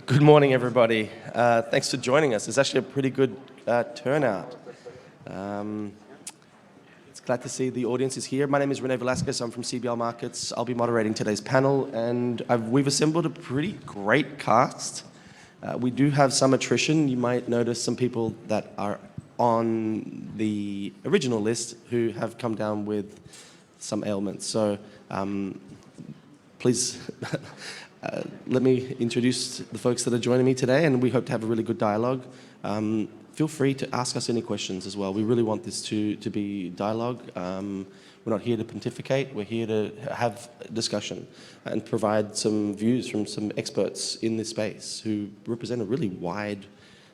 Good morning, everybody. Thanks for joining us. It's actually a pretty good turnout. It's glad to see the audience is here. My name is Rene Velasquez. I'm from CBL Markets. I'll be moderating today's panel, and we've assembled a pretty great cast. We do have some attrition. You might notice some people that are on the original list who have come down with some ailments. So please let me introduce the folks that are joining me today, and we hope to have a really good dialogue. Feel free to ask us any questions as well. We really want this to be dialogue. We're not here to pontificate. We're here to have a discussion and provide some views from some experts in this space who represent a really wide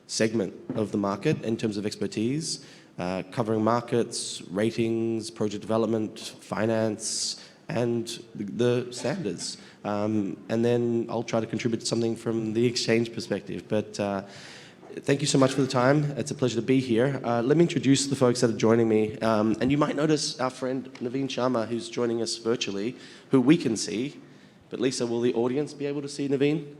segment of the market in terms of expertise, covering markets, ratings, project development, finance, and the standards. And then I'll try to contribute something from the exchange perspective. But thank you so much for the time. It's a pleasure to be here. Let me introduce the folks that are joining me. And you might notice our friend Naveen Sharma, who's joining us virtually, who we can see. But Lisa, will the audience be able to see Naveen?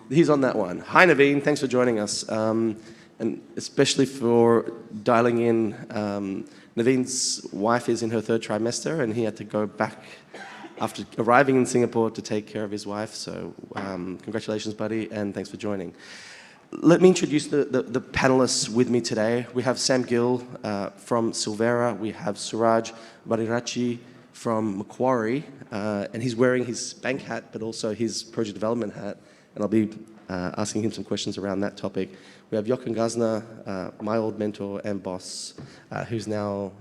He's on that one. Hi, Naveen. Thanks for joining us. And especially for dialing in. Naveen's wife is in her third trimester, and he had to go back after arriving in Singapore to take care of his wife. So congratulations, buddy, and thanks for joining. Let me introduce the panelists with me today. We have Sam Gill from Silvera. We have Suraj Varirachi from Macquarie, and he's wearing his bank hat, but also his project development hat, and I'll be asking him some questions around that topic. We have Jochen Gazner, my old mentor and boss, who's now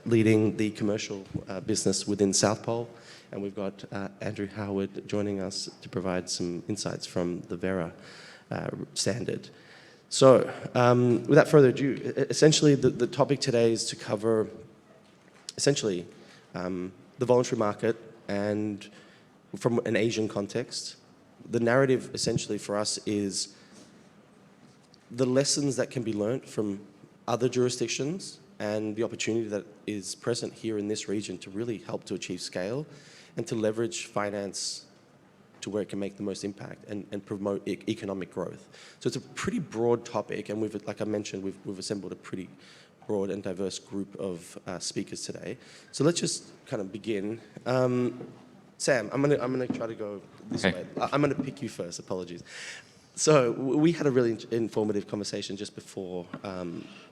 leading the commercial business within South Pole. And we've got Andrew Howard joining us to provide some insights from the Vera standard. So without further ado, essentially the topic today is to cover essentially the voluntary market, and from an Asian context. The narrative essentially for us is the lessons that can be learnt from other jurisdictions and the opportunity that is present here in this region to really help to achieve scale and to leverage finance to where it can make the most impact and promote economic growth. So it's a pretty broad topic, and like I mentioned, we've assembled a pretty broad and diverse group of speakers today. So let's just kind of begin. Sam, I'm gonna try to go this way. I'm gonna pick you first. Apologies. So we had a really informative conversation just before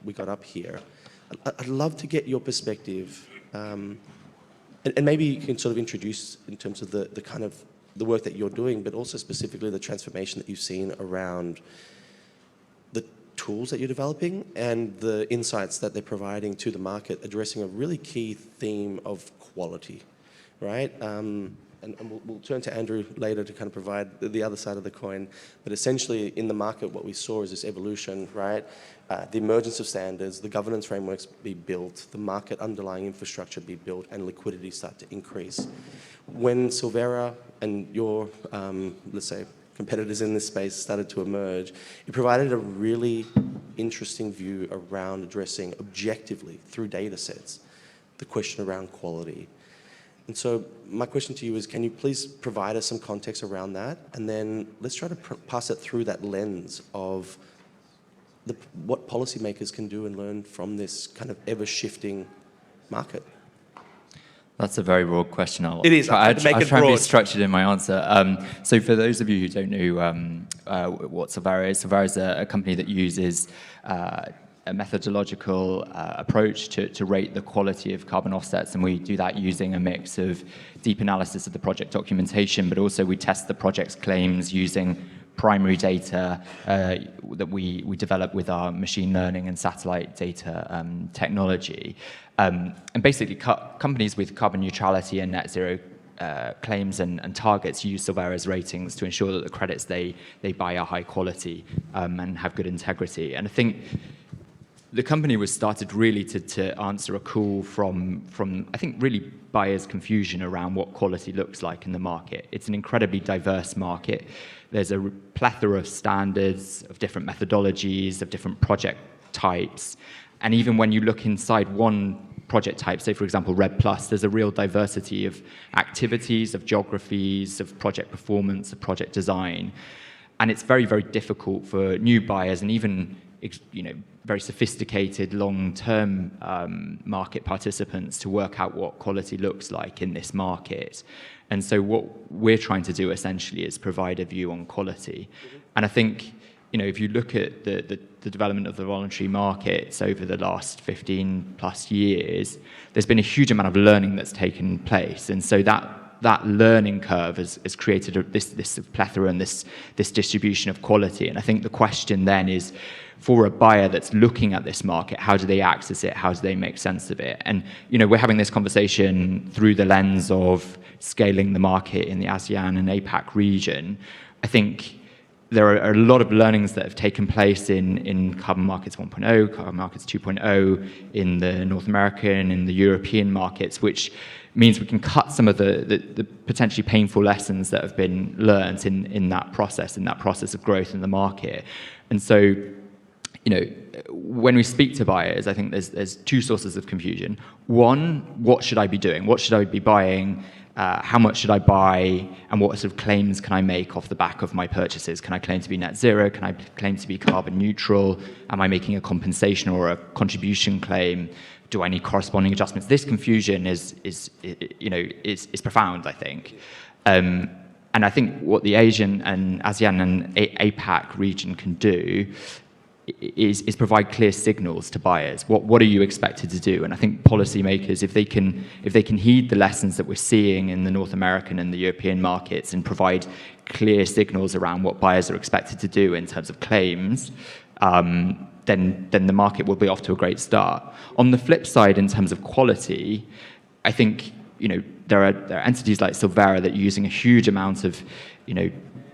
we got up here. I'd love to get your perspective, and maybe you can sort of introduce in terms of the kind of the work that you're doing, but also specifically the transformation that you've seen around the tools that you're developing and the insights that they're providing to the market, addressing a really key theme of quality, right? And we'll turn to Andrew later to kind of provide the other side of the coin. But essentially, in the market, what we saw is this evolution, right? The emergence of standards, the governance frameworks be built, the market underlying infrastructure be built, and liquidity start to increase. When Silvera and your, let's say, competitors in this space started to emerge, it provided a really interesting view around addressing objectively through data sets the question around quality. And so my question to you is, can you please provide us some context around that? And then let's try to pass it through that lens of what policymakers can do and learn from this kind of ever-shifting market. That's a very broad question. It is. I'll try and be structured in my answer. So for those of you who don't know what Silvera is a company that uses a methodological approach to rate the quality of carbon offsets, and we do that using a mix of deep analysis of the project documentation, but also we test the project's claims using primary data that we develop with our machine learning and satellite data technology. And basically companies with carbon neutrality and net zero claims and targets use Silvera's ratings to ensure that the credits they buy are high quality and have good integrity. And I think the company was started really to answer a call from I think really buyers' confusion around what quality looks like in the market. It's an incredibly diverse market. There's a plethora of standards, of different methodologies, of different project types. And even when you look inside one project types, say for example Red Plus, there's a real diversity of activities, of geographies, of project performance, of project design. And it's very, very difficult for new buyers and even very sophisticated long-term market participants to work out what quality looks like in this market. And so what we're trying to do essentially is provide a view on quality. And I think, if you look at the development of the voluntary markets over the last 15 plus years, there's been a huge amount of learning that's taken place. And so that learning curve has created this plethora and this distribution of quality. And I think the question then is, for a buyer that's looking at this market, how do they access it? How do they make sense of it? And we're having this conversation through the lens of scaling the market in the ASEAN and APAC region. I think there are a lot of learnings that have taken place in carbon markets 1.0, carbon markets 2.0, in the North American and the European markets, which means we can cut some of the potentially painful lessons that have been learned in that process of growth in the market. And so, when we speak to buyers, I think there's two sources of confusion. One, what should I be doing? What should I be buying? How much should I buy? And what sort of claims can I make off the back of my purchases? Can I claim to be net zero? Can I claim to be carbon neutral? Am I making a compensation or a contribution claim? Do I need corresponding adjustments? This confusion is profound, I think. And I think what the Asian and ASEAN and APAC region can do is provide clear signals to buyers. What are you expected to do? And I think policymakers, if they can heed the lessons that we're seeing in the North American and the European markets and provide clear signals around what buyers are expected to do in terms of claims, then the market will be off to a great start. On the flip side, in terms of quality, I think there are entities like Silvera that are using a huge amount of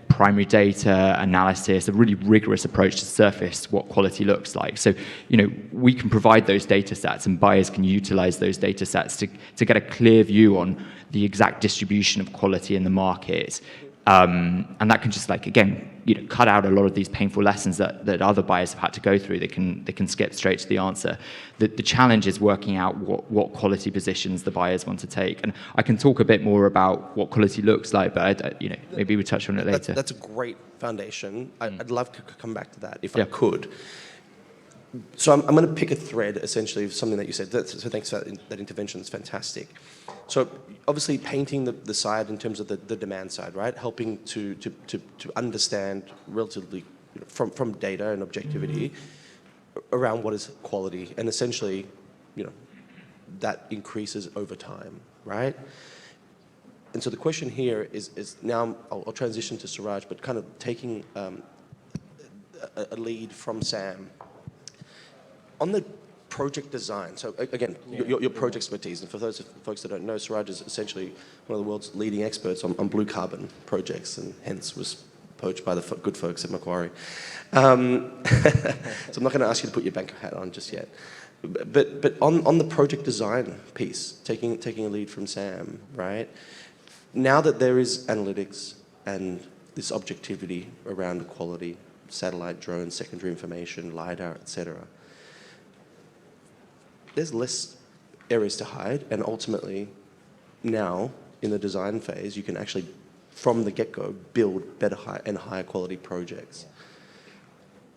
primary data analysis, a really rigorous approach to surface what quality looks like. So, we can provide those data sets and buyers can utilize those data sets to get a clear view on the exact distribution of quality in the market. And that can just cut out a lot of these painful lessons that other buyers have had to go through. They can skip straight to the answer. The challenge is working out what quality positions the buyers want to take. And I can talk a bit more about what quality looks like, but maybe we touch on it later. That's a great foundation. I'd love to come back to that if I could. So I'm going to pick a thread, essentially, of something that you said. So thanks for that intervention. It's fantastic. So obviously painting the side in terms of the demand side, right? Helping to understand relatively from data and objectivity around what is quality. And essentially, that increases over time, right? And so the question here is now, I'll transition to Suraj, but kind of taking a lead from Sam. On the project design, so again, your project expertise, and for those folks that don't know, Suraj is essentially one of the world's leading experts on blue carbon projects, and hence was poached by the good folks at Macquarie. So I'm not going to ask you to put your banker hat on just yet. But on the project design piece, taking a lead from Sam, right? Now that there is analytics and this objectivity around quality, satellite, drones, secondary information, LiDAR, etc., there's less areas to hide, and ultimately now in the design phase you can actually from the get-go build better and higher quality projects.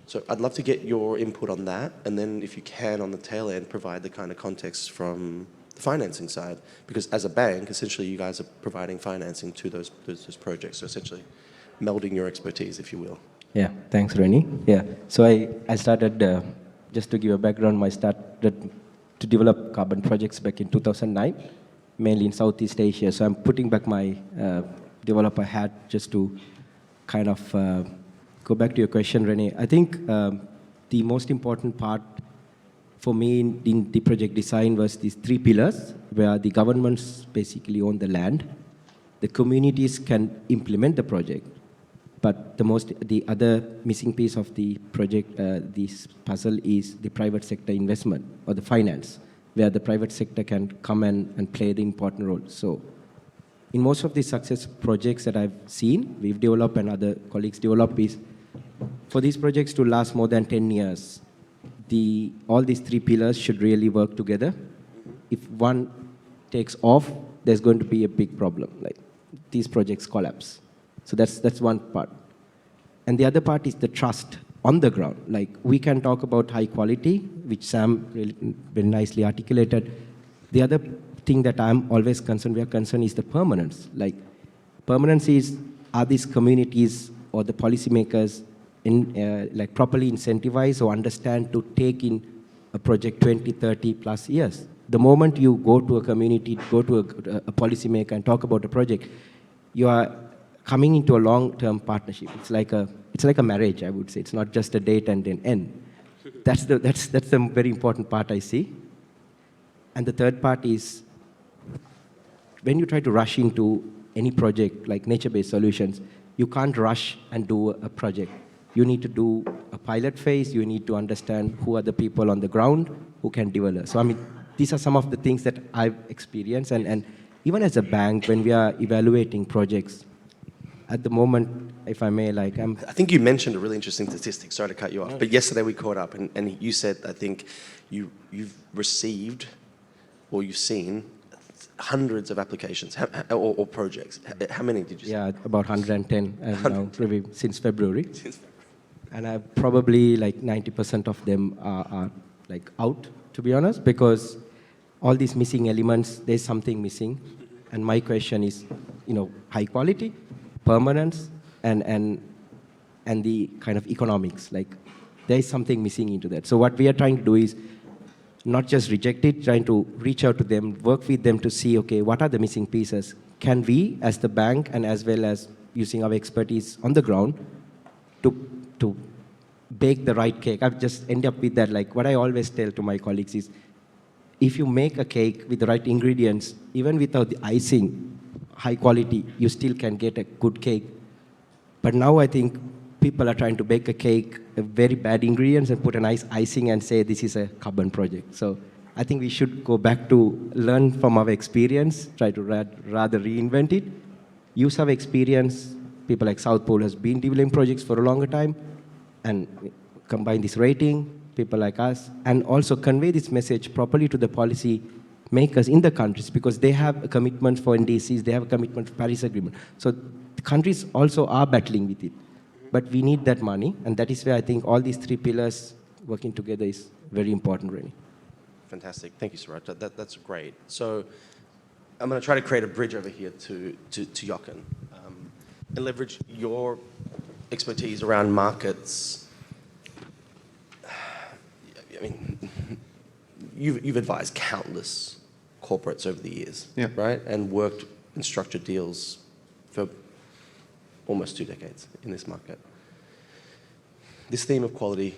So I'd love to get your input on that, and then if you can on the tail end provide the kind of context from the financing side, because as a bank essentially you guys are providing financing to those projects, so essentially melding your expertise, if you will. Yeah, thanks Rennie. Yeah, so I started, just to give a background, I started to develop carbon projects back in 2009, mainly in Southeast Asia. So I'm putting back my developer hat just to kind of go back to your question, Renee. I think the most important part for me in the project design was these three pillars, where the governments basically own the land, the communities can implement the project, but the other missing piece of the project, this puzzle, is the private sector investment or the finance, where the private sector can come and play the important role. So in most of the success projects that I've seen, we've developed and other colleagues develop, is for these projects to last more than 10 years, all these three pillars should really work together. if one takes off, there's going to be a big problem. Like these projects collapse. So that's one part. And the other part is the trust on the ground. Like we can talk about high quality, which Sam really very nicely articulated. The other thing that I'm always concerned, we are concerned, is the permanence. Like permanence is, are these communities or the policymakers like properly incentivized or understand to take in a project 20, 30 plus years? The moment you go to a community, go to a policymaker and talk about a project, you are coming into a long-term partnership. It's like a marriage, I would say. It's not just a date and then end. That's the very important part I see. And the third part is, when you try to rush into any project like nature-based solutions, you can't rush and do a project. You need to do a pilot phase. You need to understand who are the people on the ground who can develop. So I mean, these are some of the things that I've experienced. And even as a bank, when we are evaluating projects, at the moment, if I may, like I think you mentioned a really interesting statistic. Sorry to cut you off, but yesterday we caught up, and you said, I think you've received or you've seen hundreds of applications or projects. How many did you say? Yeah, about 110 now, since February. And I've probably like 90% of them are like out, to be honest, because all these missing elements, there's something missing. And my question is, high quality, permanence, and the kind of economics. Like there is something missing into that. So what we are trying to do is not just reject it, trying to reach out to them, work with them to see, okay, what are the missing pieces? Can we, as the bank, and as well as using our expertise on the ground, to bake the right cake? I've just end up with that. Like what I always tell to my colleagues is, if you make a cake with the right ingredients, even without the icing, high quality, you still can get a good cake. But now I think people are trying to bake a cake, very bad ingredients, and put a nice icing and say this is a carbon project. So I think we should go back to learn from our experience, try to rather reinvent it, use our experience. People like South Pole has been developing projects for a longer time, and combine this rating, people like us, and also convey this message properly to the policy makers in the countries, because they have a commitment for NDCs, they have a commitment for Paris Agreement. So the countries also are battling with it. But we need that money, and that is where I think all these three pillars working together is very important, really. Fantastic. Thank you, Suraj. That's great. So I'm going to try to create a bridge over here to Jochen, and leverage your expertise around markets. I mean, you've advised countless corporates over the years, right? And worked in structured deals for almost 2 decades in this market. This theme of quality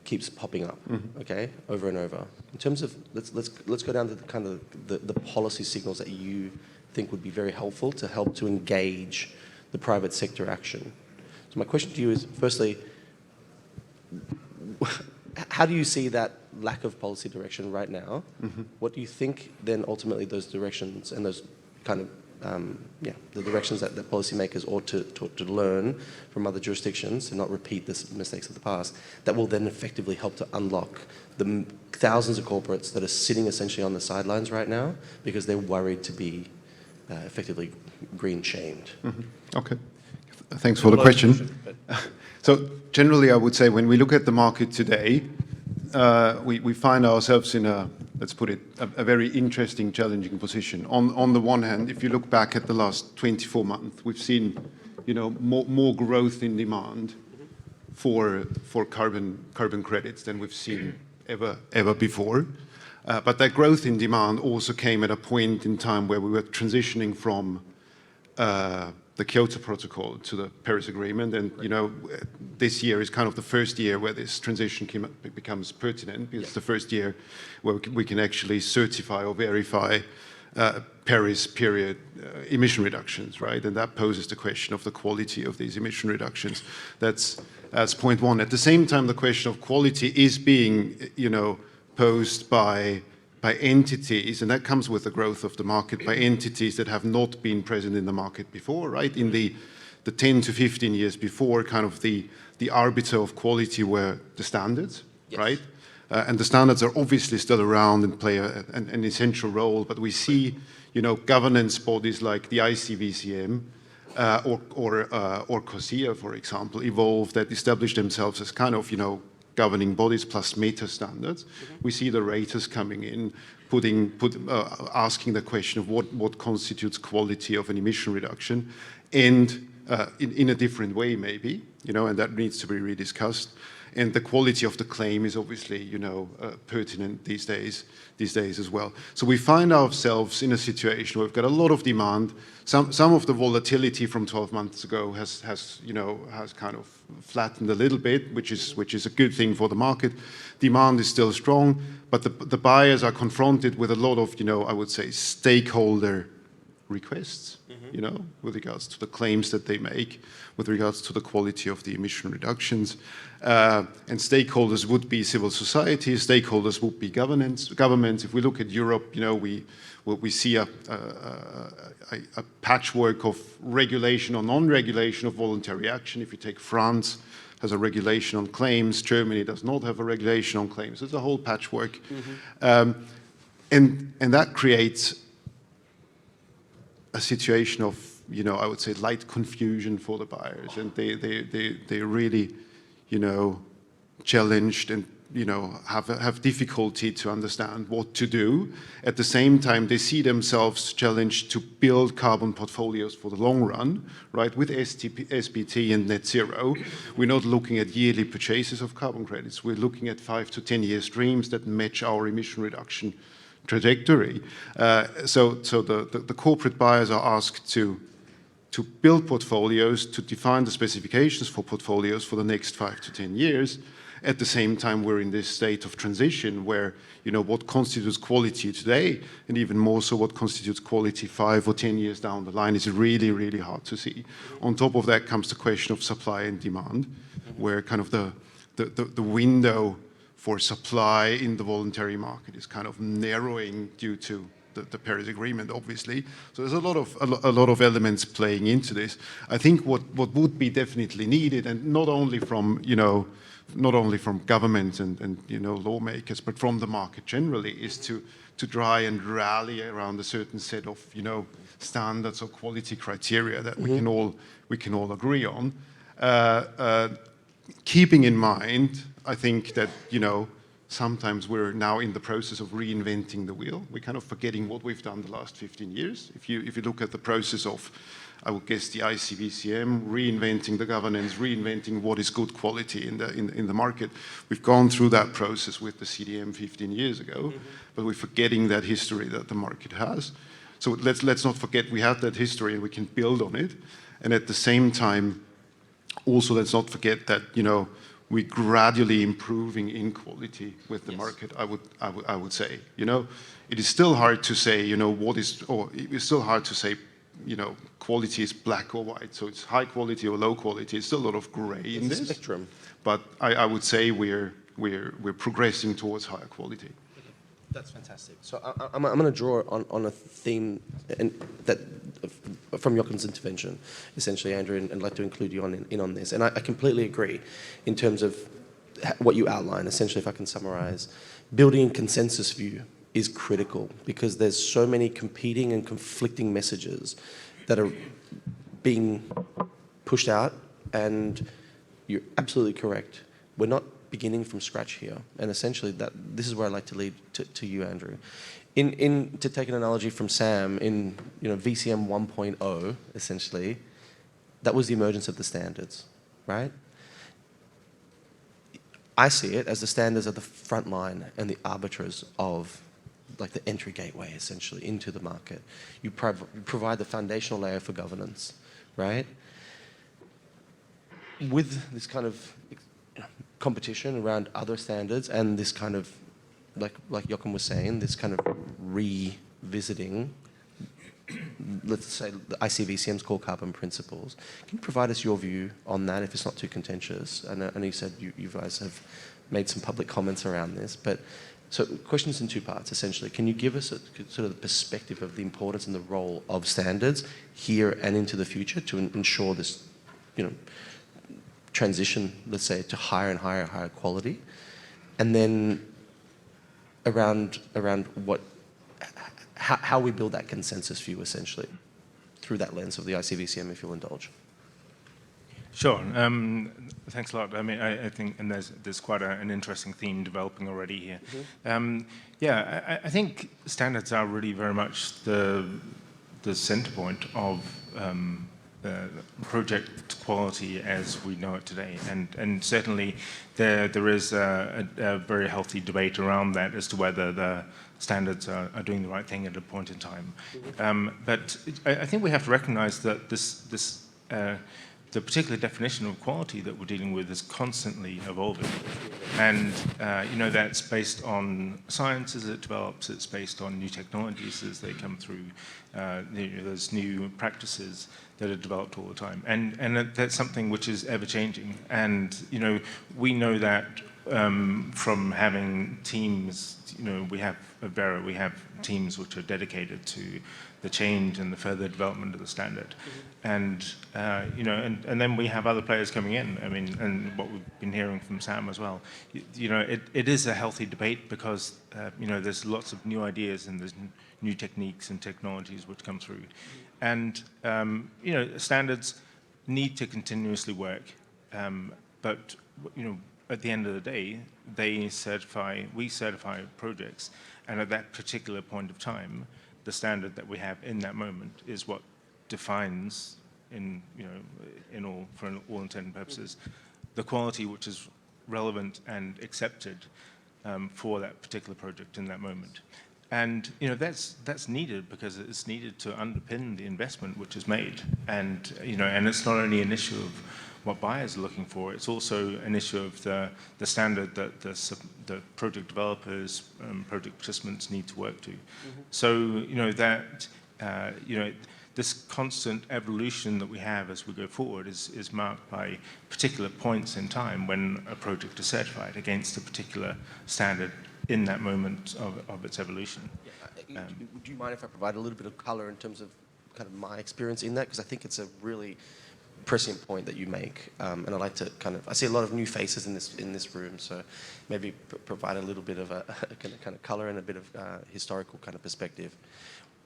keeps popping up, okay, over and over. In terms of, let's go down to the kind of the policy signals that you think would be very helpful to help to engage the private sector action. So my question to you is, firstly, how do you see that lack of policy direction right now? What do you think then ultimately those directions and those kind of the directions that the policymakers ought to learn from other jurisdictions and not repeat the mistakes of the past, that will then effectively help to unlock the thousands of corporates that are sitting essentially on the sidelines right now because they're worried to be effectively green shamed? Okay. Thanks for the question. So generally, I would say when we look at the market today, we find ourselves in a, let's put it, a very interesting, challenging position. On the one hand, if you look back at the last 24 months, we've seen, more growth in demand for carbon credits than we've seen ever before. But that growth in demand also came at a point in time where we were transitioning from the Kyoto Protocol to the Paris Agreement, and this year is kind of the first year where this transition becomes pertinent, because it's the first year where we can actually certify or verify Paris period emission reductions, right? And that poses the question of the quality of these emission reductions. That's point one. At the same time, the question of quality is being posed by entities, and that comes with the growth of the market, by entities that have not been present in the market before, right? In the 10 to 15 years before, kind of the arbiter of quality were the standards, right? And the standards are obviously still around and play an essential role, but we see, governance bodies like the ICVCM or COSIA, for example, evolve, that establish themselves as kind of, governing bodies plus meta standards. We see the raters coming in, asking the question of what constitutes quality of an emission reduction, and in a different way maybe, and that needs to be rediscussed. And the quality of the claim is obviously, pertinent these days as well. So we find ourselves in a situation where we've got a lot of demand. Some of the volatility from 12 months ago has kind of flattened a little bit, which is a good thing for the market. Demand is still strong, but the buyers are confronted with a lot of, I would say, stakeholder requests, with regards to the claims that they make, with regards to the quality of the emission reductions. And stakeholders would be civil society, stakeholders would be governments. If we look at Europe, we see a patchwork of regulation or non-regulation of voluntary action. If you take France, has a regulation on claims. Germany does not have a regulation on claims. It's a whole patchwork. And that creates a situation of, I would say, light confusion for the buyers, and they're really, challenged and, have difficulty to understand what to do. At the same time, they see themselves challenged to build carbon portfolios for the long run, right? With SBT and net zero, we're not looking at yearly purchases of carbon credits. We're looking at 5 to 10 year streams that match our emission reduction trajectory. So the corporate buyers are asked to build portfolios, to define the specifications for portfolios for the next 5 to 10 years. At the same time, we're in this state of transition where, what constitutes quality today, and even more so what constitutes quality 5 or 10 years down the line, is really, really hard to see. On top of that comes the question of supply and demand, where kind of the window for supply in the voluntary market is kind of narrowing due to the Paris Agreement, obviously. So there's a lot of elements playing into this. I think what would be definitely needed, and not only from government and lawmakers, but from the market generally, is to try and rally around a certain set of standards or quality criteria that we can all agree on. Keeping in mind, I think that sometimes we're now in the process of reinventing the wheel. We're kind of forgetting what we've done the last 15 years. If you look at the process of, I would guess, the ICVCM, reinventing the governance, reinventing what is good quality in the market, we've gone through that process with the CDM 15 years ago, but we're forgetting that history that the market has. So let's not forget we have that history and we can build on it. And at the same time, also let's not forget that we're gradually improving in quality with the market. I would say, it is still hard to say, it's still hard to say, quality is black or white. So it's high quality or low quality. It's still a lot of gray in this spectrum. But I would say we're progressing towards higher quality. That's fantastic. So I'm going to draw on a theme that from Joachim's intervention, essentially, Andrew, and I'd like to include you in on this. And I completely agree in terms of what you outline. Essentially, if I can summarize, building a consensus view is critical because there's so many competing and conflicting messages that are being pushed out, and you're absolutely correct. We're not beginning from scratch here, and essentially this is where I'd like to lead to you, Andrew. To take an analogy from Sam, in VCM 1.0, essentially, that was the emergence of the standards, right? I see it as the standards are the front line and the arbiters of like the entry gateway, essentially, into the market. You provide the foundational layer for governance, right? With this kind of competition around other standards and this kind of, like Joachim was saying, this kind of revisiting, let's say the ICVCM's core carbon principles. Can you provide us your view on that, if it's not too contentious? I know you said you guys have made some public comments around this, but so questions in two parts, essentially. Can you give us sort of the perspective of the importance and the role of standards here and into the future to ensure this, transition, let's say, to higher and higher quality? And then around what, how we build that consensus view, essentially, through that lens of the ICVCM, if you'll indulge. Sure. Thanks a lot. I mean, I think, and there's quite an interesting theme developing already here. Yeah, I think standards are really very much the center point of project quality as we know it today, and certainly there is a very healthy debate around that as to whether the standards are doing the right thing at a point in time. But I think we have to recognize that the particular definition of quality that we're dealing with is constantly evolving. And that's based on science as it develops, it's based on new technologies as they come through, there's new practices that are developed all the time. And that's something which is ever changing. And we know that from having teams, we have at Vera, we have teams which are dedicated to the change and the further development of the standard. And then we have other players coming in. I mean, and what we've been hearing from Sam as well. It is a healthy debate because there's lots of new ideas and there's new techniques and technologies which come through. And standards need to continuously work, but at the end of the day, we certify projects, and at that particular point of time, the standard that we have in that moment is what defines, for all intent and purposes, the quality which is relevant and accepted for that particular project in that moment. And that's needed because it's needed to underpin the investment which is made. And and it's not only an issue of what buyers are looking for, it's also an issue of the standard that the project developers, project participants need to work to. So this constant evolution that we have as we go forward is marked by particular points in time when a project is certified against a particular standard in that moment of its evolution. Yeah. Do you mind if I provide a little bit of color in terms of kind of my experience in that? Because I think it's a really prescient point that you make, and I'd like to I see a lot of new faces in this room, so maybe provide a little bit of a kind of color and a bit of historical kind of perspective.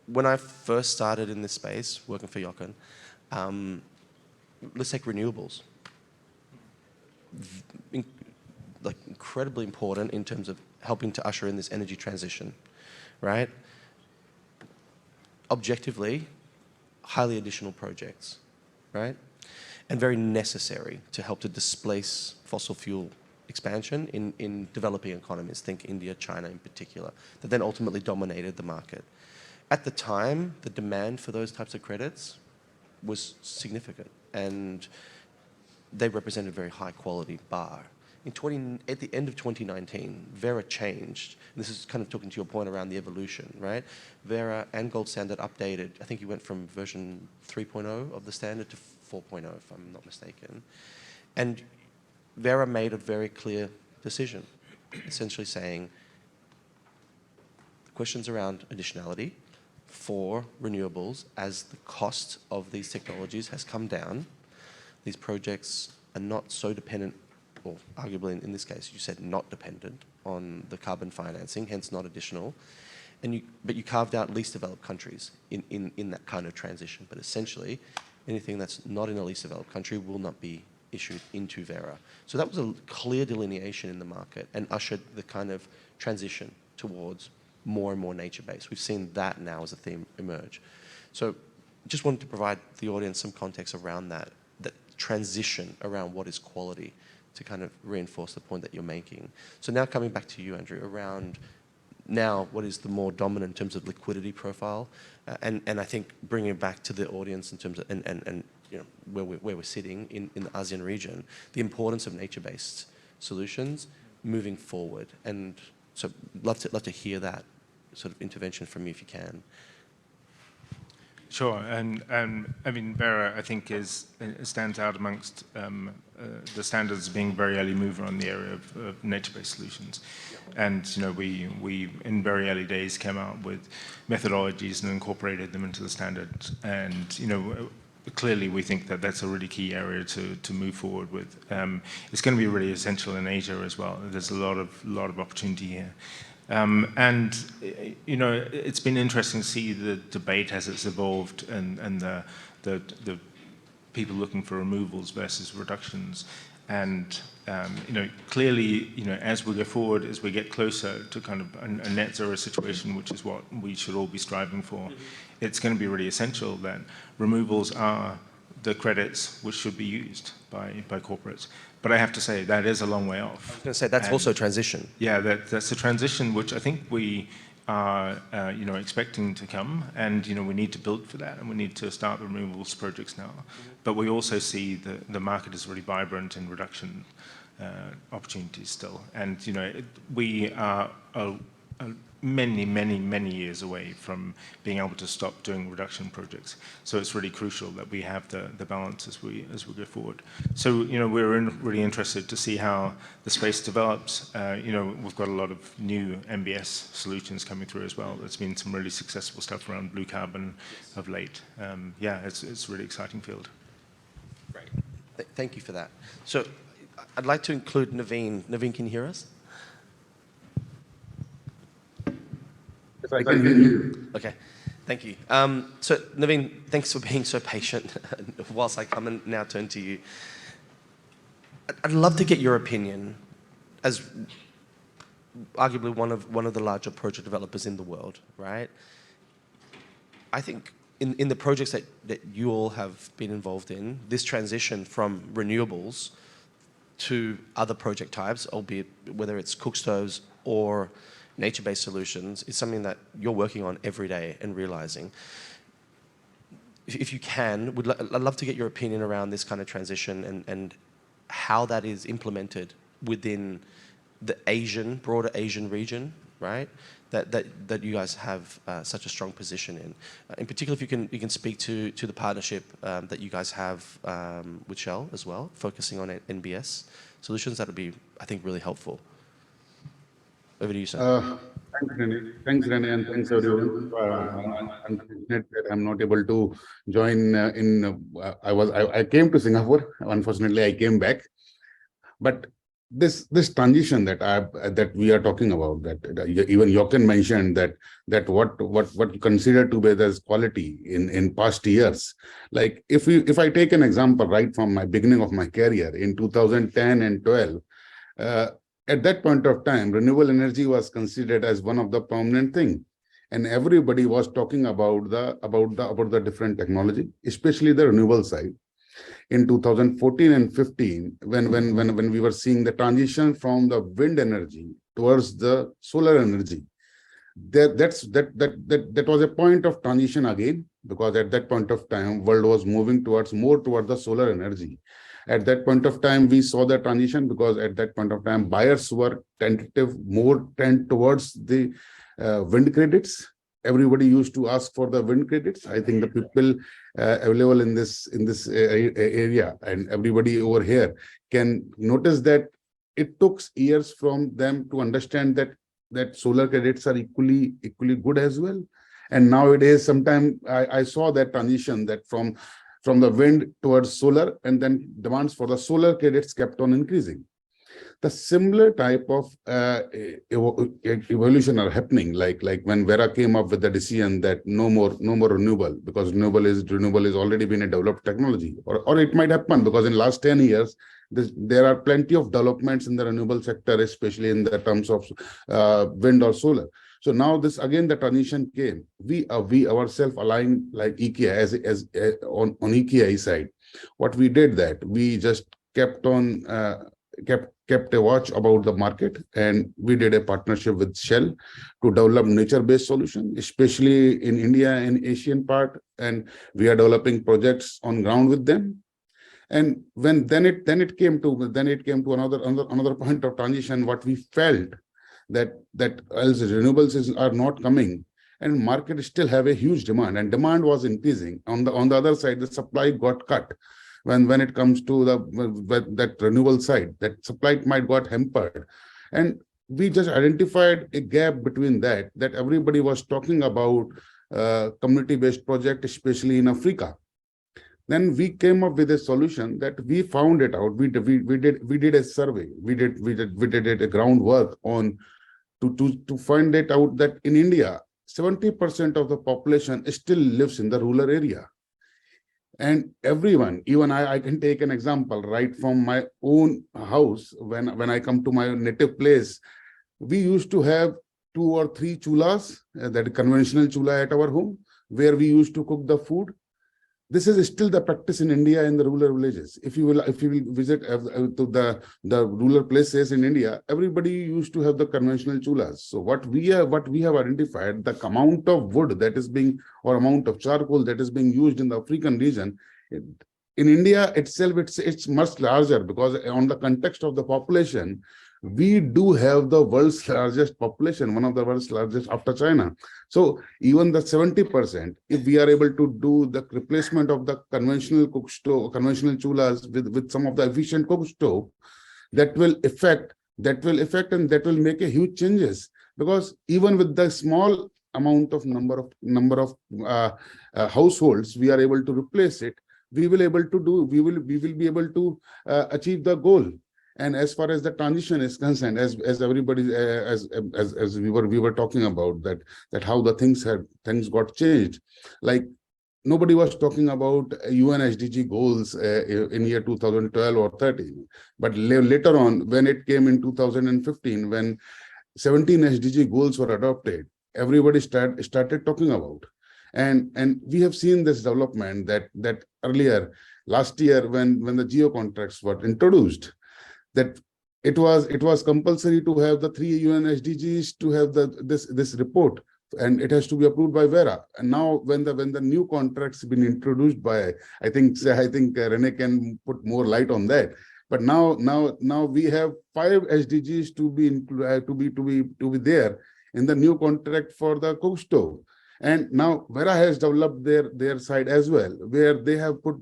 When I first started in this space, working for Jochen, let's take renewables. Incredibly important in terms of helping to usher in this energy transition, right? Objectively, highly additional projects, right? And very necessary to help to displace fossil fuel expansion in developing economies, think India, China in particular, that then ultimately dominated the market. At the time, the demand for those types of credits was significant, and they represented a very high quality bar. At the end of 2019, Vera changed. And this is kind of talking to your point around the evolution, right? Vera and Gold Standard updated. I think you went from version 3.0 of the standard to 4.0, if I'm not mistaken. And Vera made a very clear decision, essentially saying questions around additionality for renewables as the cost of these technologies has come down. These projects are not so dependent, or arguably in this case, you said not dependent on the carbon financing, hence not additional. But you carved out least developed countries in that kind of transition. But essentially, anything that's not in a least developed country will not be issued into Vera. So that was a clear delineation in the market and ushered the kind of transition towards more and more nature-based. We've seen that now as a theme emerge. So just wanted to provide the audience some context around that transition around what is quality to kind of reinforce the point that you're making. So now coming back to you, Andrew, around now what is the more dominant in terms of liquidity profile, and I think bringing it back to the audience in terms of, and where we're sitting in the ASEAN region, the importance of nature-based solutions moving forward. And so love to hear that sort of intervention from you if you can. Sure, and I mean, Vera, I think, stands out amongst the standards being very early mover on the area of nature-based solutions. And we in very early days came out with methodologies and incorporated them into the standard. And clearly we think that that's a really key area to move forward with. It's going to be really essential in Asia as well. There's a lot of opportunity here. And you know, it's been interesting to see the debate as it's evolved, and the people looking for removals versus reductions. And you know, clearly, you know, as we go forward, as we get closer to kind of a net zero situation, which is what we should all be striving for, it's going to be really essential that removals are the credits which should be used by corporates. But I have to say that is a long way off. I was going to say that's also transition. Yeah, that's a transition which I think we are you know, expecting to come, and you know, we need to build for that, and we need to start the removals projects now. But we also see the market is really vibrant in reduction opportunities still, and you know, we are many years away from being able to stop doing reduction projects. So it's really crucial that we have the balance as we go forward. So you know, we're really interested to see how the space develops. You know, we've got a lot of new MBS solutions coming through as well. There's been some really successful stuff around blue carbon of late. Yeah, it's a really exciting field. Great. Thank you for that. So I'd like to include Naveen. Naveen, can you hear us? I can hear you. Okay, thank you. So Naveen, thanks for being so patient whilst I come and now turn to you. I'd love to get your opinion as arguably one of the larger project developers in the world, right? I think in the projects that you all have been involved in, this transition from renewables to other project types, albeit whether it's cook stoves or nature-based solutions, is something that you're working on every day and realizing. If you can, I'd love to get your opinion around this kind of transition and how that is implemented within the broader Asian region, right? That you guys have such a strong position in. In particular, if you can speak to the partnership that you guys have with Shell as well, focusing on NBS solutions, that would be, I think, really helpful. Over to you, sir. Thanks, Rene, and thanks everyone. I'm unfortunate that I'm not able to join I came to Singapore. Unfortunately, I came back. But this transition that we are talking about, that even Jochen mentioned that what you consider to be as quality in past years. Like if I take an example right from my beginning of my career in 2010 and 12. At that point of time, renewable energy was considered as one of the prominent thing, and everybody was talking about the different technology, especially the renewable side. In 2014 and 15, when we were seeing the transition from the wind energy towards the solar energy, that was a point of transition again, because at that point of time, world was moving more towards the solar energy. At that point of time, we saw the transition because at that point of time, buyers were tend towards the wind credits. Everybody used to ask for the wind credits. I think the people available in this area and everybody over here can notice that it took years from them to understand that solar credits are equally good as well. And nowadays, sometimes I saw that transition that from the wind towards solar, and then demands for the solar credits kept on increasing. The similar type of evolution are happening, like when Vera came up with the decision that no more renewable, because renewable is already been a developed technology, or it might happen because in last 10 years there are plenty of developments in the renewable sector, especially in the terms of wind or solar. So now the transition came. We ourselves aligned like IKEA on IKEA side. What we did that we just kept a watch about the market, and we did a partnership with Shell to develop nature-based solution, especially in India and Asian part, and we are developing projects on ground with them. And then it came to another point of transition. What we felt that as renewables are not coming, and market still have a huge demand, and demand was increasing. On the other side, the supply got cut. When it comes to that renewable side, that supply might got hampered, and we just identified a gap between that everybody was talking about community-based project, especially in Africa. Then we came up with a solution that we found it out. We did a survey. We did a groundwork on to find it out that in India, 70% of the population still lives in the rural area. And everyone, even I can take an example right from my own house. When I come to my native place, we used to have 2 or 3 chulas, that conventional chula at our home, where we used to cook the food. This is still the practice in India in the rural villages. If you will visit to the rural places in India, everybody used to have the conventional chulas. So what we have identified, the amount of wood that is being, or amount of charcoal that is being used in the African region, in India itself, it's much larger, because on the context of the population, we do have the world's largest population, one of the world's largest after China. So even the 70%, if we are able to do the replacement of the conventional cook stove, conventional chulas with some of the efficient cook stove, that will affect and that will make a huge changes. Because even with the small amount of number of households, we are able to replace it. We will be able to achieve the goal. And as far as the transition is concerned, as everybody as we were talking about that how the things got changed, like nobody was talking about UN SDG goals in year 2012 or 13, but later on, when it came in 2015, when 17 SDG goals were adopted, everybody started talking about. And we have seen this development that earlier last year, when the geo contracts were introduced, that it was compulsory to have the 3 UN SDGs to have this report, and it has to be approved by Vera. And now when the new contracts been introduced by, I think Rene can put more light on that. But now we have 5 SDGs to be there in the new contract for the cook stove. And now Vera has developed their side as well, where they have put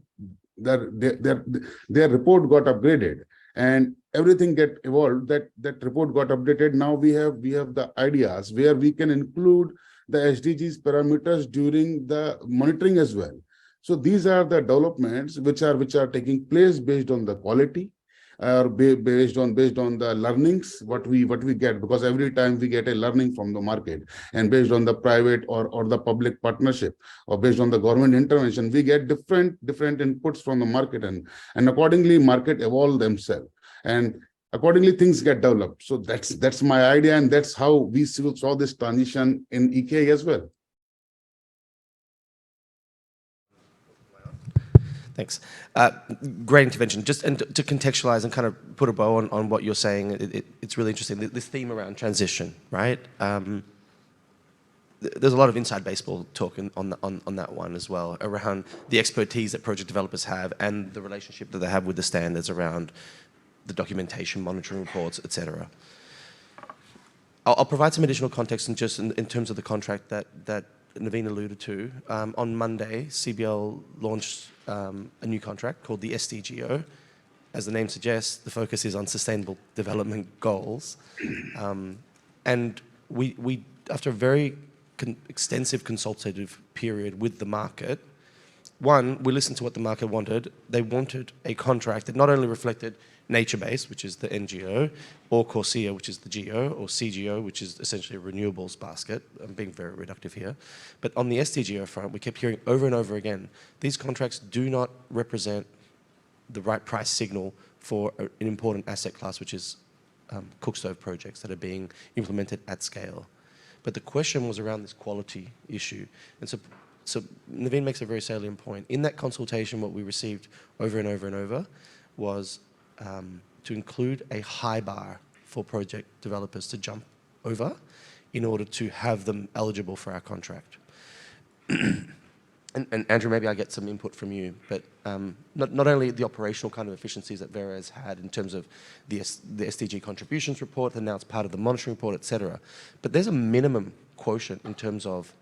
their report got upgraded, and everything get evolved. That report got updated. Now we have the ideas where we can include the SDGs parameters during the monitoring as well. So these are the developments which are taking place based on the quality, or based on the learnings what we get, because every time we get a learning from the market, and based on the private or the public partnership, or based on the government intervention, we get different inputs from the market, and accordingly market evolve themselves, and accordingly things get developed. So that's my idea, and that's how we saw this transition in EK as well. Thanks. Great intervention. Just and to contextualize and kind of put a bow on what you're saying, it's really interesting. This theme around transition, right? There's a lot of inside baseball talk on that one as well, around the expertise that project developers have and the relationship that they have with the standards around the documentation, monitoring reports, etc. I'll provide some additional context in terms of the contract that Naveen alluded to. On Monday, CBL launched a new contract called the SDGO. As the name suggests, the focus is on sustainable development goals. And we after a very extensive consultative period with the market, one, we listened to what the market wanted. They wanted a contract that not only reflected nature-based, which is the NGO, or CORSIA, which is the GO, or CGO, which is essentially a renewables basket. I'm being very reductive here. But on the SDGO front, we kept hearing over and over again, these contracts do not represent the right price signal for an important asset class, which is cook stove projects that are being implemented at scale. But the question was around this quality issue. And so Naveen makes a very salient point. In that consultation, what we received over and over and over was to include a high bar for project developers to jump over in order to have them eligible for our contract. And Andrew, maybe I get some input from you, but not only the operational kind of efficiencies that Vera has had in terms of the SDG contributions report, and now it's part of the monitoring report, et cetera, but there's a minimum quotient in terms of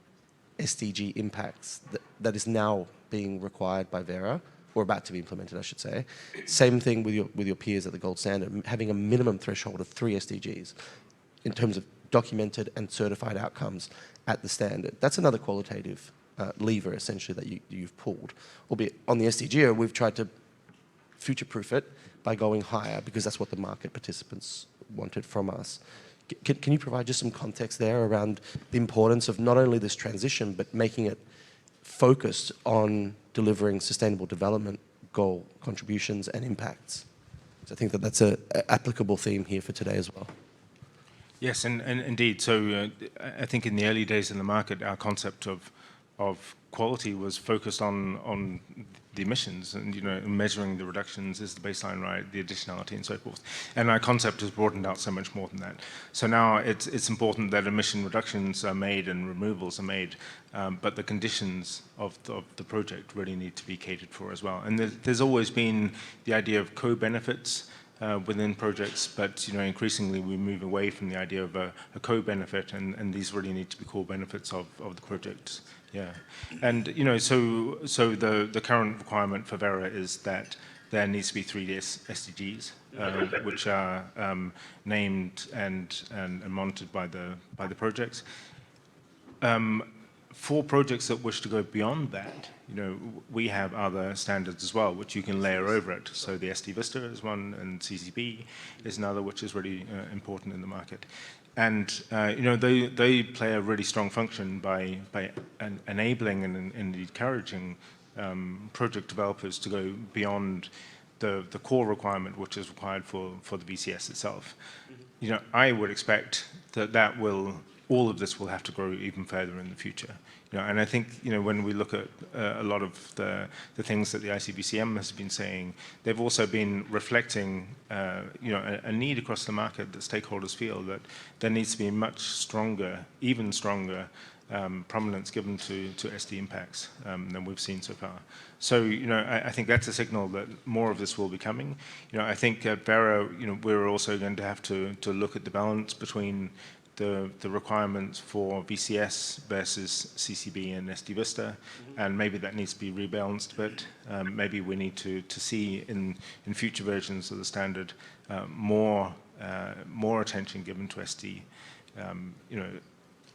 SDG impacts that is now being required by Vera, or about to be implemented, I should say. Same thing with your peers at the gold standard, having a minimum threshold of 3 SDGs in terms of documented and certified outcomes at the standard. That's another qualitative lever, essentially, that you've pulled. Albeit on the SDGO, we've tried to future-proof it by going higher, because that's what the market participants wanted from us. Can you provide just some context there around the importance of not only this transition, but making it focused on delivering sustainable development goal contributions and impacts? So I think that that's an applicable theme here for today as well. Yes, and indeed. So I think in the early days in the market, our concept of quality was focused on the emissions, and measuring the reductions is the baseline, right? The additionality and so forth. And our concept has broadened out so much more than that. So now it's important that emission reductions are made and removals are made, but the conditions of the project really need to be catered for as well. And there's always been the idea of co-benefits within projects, but increasingly we move away from the idea of a co-benefit, and these really need to be core benefits of the projects. Yeah, and so the current requirement for Verra is that there needs to be 3 SDGs, which are named and monitored by the projects. For projects that wish to go beyond that, we have other standards as well, which you can layer over it. So the SD Vista is one, and CCB is another, which is really important in the market. And they play a really strong function by enabling and encouraging project developers to go beyond the core requirement, which is required for the VCS itself. I would expect that all of this will have to grow even further in the future. And I think when we look at a lot of the things that the ICBCM has been saying, they've also been reflecting a need across the market that stakeholders feel that there needs to be much stronger, even stronger prominence given to SD impacts than we've seen so far. So I think that's a signal that more of this will be coming. I think at Verra, we're also going to have to look at the balance between the requirements for VCS versus CCB and SD Vista, and maybe that needs to be rebalanced a bit. Maybe we need to see in future versions of the standard more attention given to SD,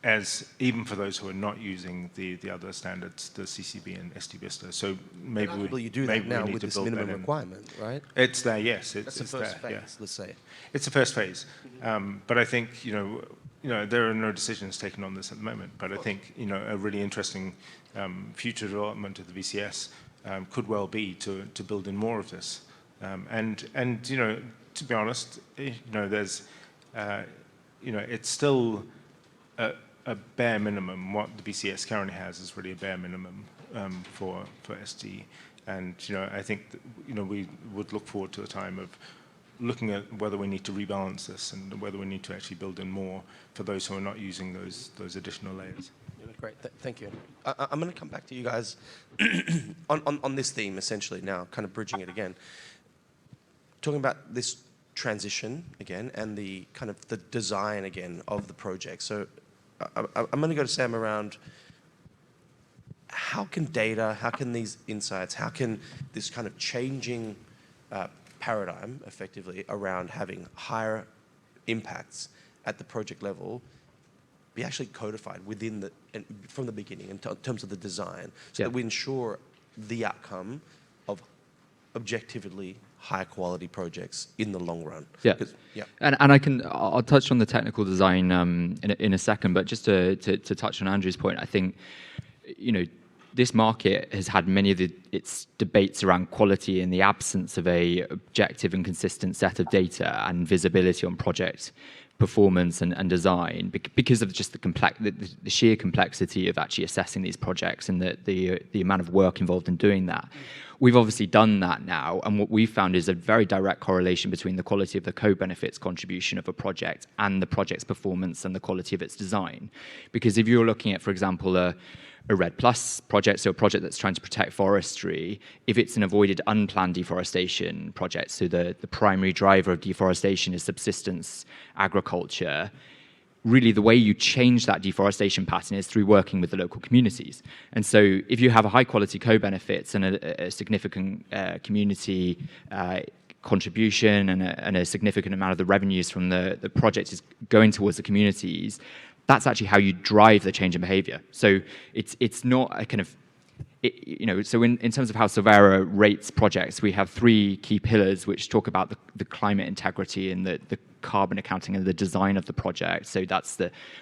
as even for those who are not using the other standards, the CCB and SD Vista. So maybe you do that now with this minimum requirement, right? It's there, yes. That's the first phase, let's say. It's the first phase, but I think there are no decisions taken on this at the moment. But I think a really interesting future development of the VCS could well be to build in more of this, and to be honest, there's it's still a bare minimum. What the VCS currently has is really a bare minimum for SD, and I think that, we would look forward to a time of looking at whether we need to rebalance this and whether we need to actually build in more for those who are not using those additional layers. Great, thank you. I'm going to come back to you guys on this theme essentially now, kind of bridging it again. Talking about this transition again and the kind of the design again of the project. So I'm going to go to Sam around how can data, how can these insights, how can this kind of changing paradigm effectively around having higher impacts at the project level be actually codified within from the beginning in terms of the design, so that we ensure the outcome of objectively high quality projects in the long run. Yeah, and I'll touch on the technical design in a second, but just to touch on Andrew's point, I think this market has had many of its debates around quality in the absence of a objective and consistent set of data and visibility on project performance and design, because of just the sheer complexity of actually assessing these projects and the amount of work involved in doing that. We've obviously done that now, and what we've found is a very direct correlation between the quality of the co-benefits contribution of a project and the project's performance and the quality of its design. Because if you're looking at, for example, a REDD+ project, so a project that's trying to protect forestry, if it's an avoided unplanned deforestation project, so the primary driver of deforestation is subsistence agriculture, really the way you change that deforestation pattern is through working with the local communities. And so if you have a high quality co-benefits and a significant community contribution and a significant amount of the revenues from the project is going towards the communities, that's actually how you drive the change in behavior. So it's not a kind of, so in terms of how Silvera rates projects, we have 3 key pillars which talk about the climate integrity and the carbon accounting and the design of the project. So